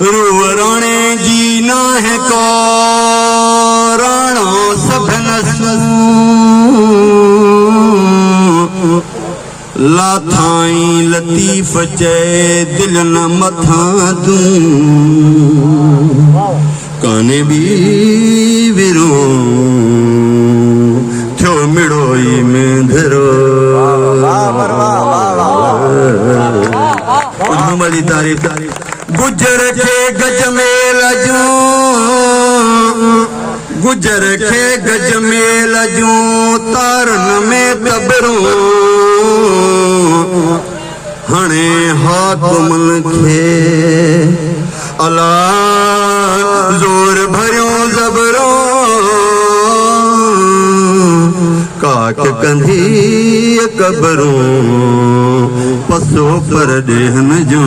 रूवराणे जी ना है को राणो सभनसू लाथाई लतीफ चे दिल न मथा दूं काने भी विरो थो मिड़ोई में धरो उन्होंने तारीफ गुजर के गज में लजूं गुजर के गज में लजूं तारन में तबरूं हणे हाकुमन खे अला जोर भरियो ज़बरो काक कंधी कबरूं पसो पर देहन जो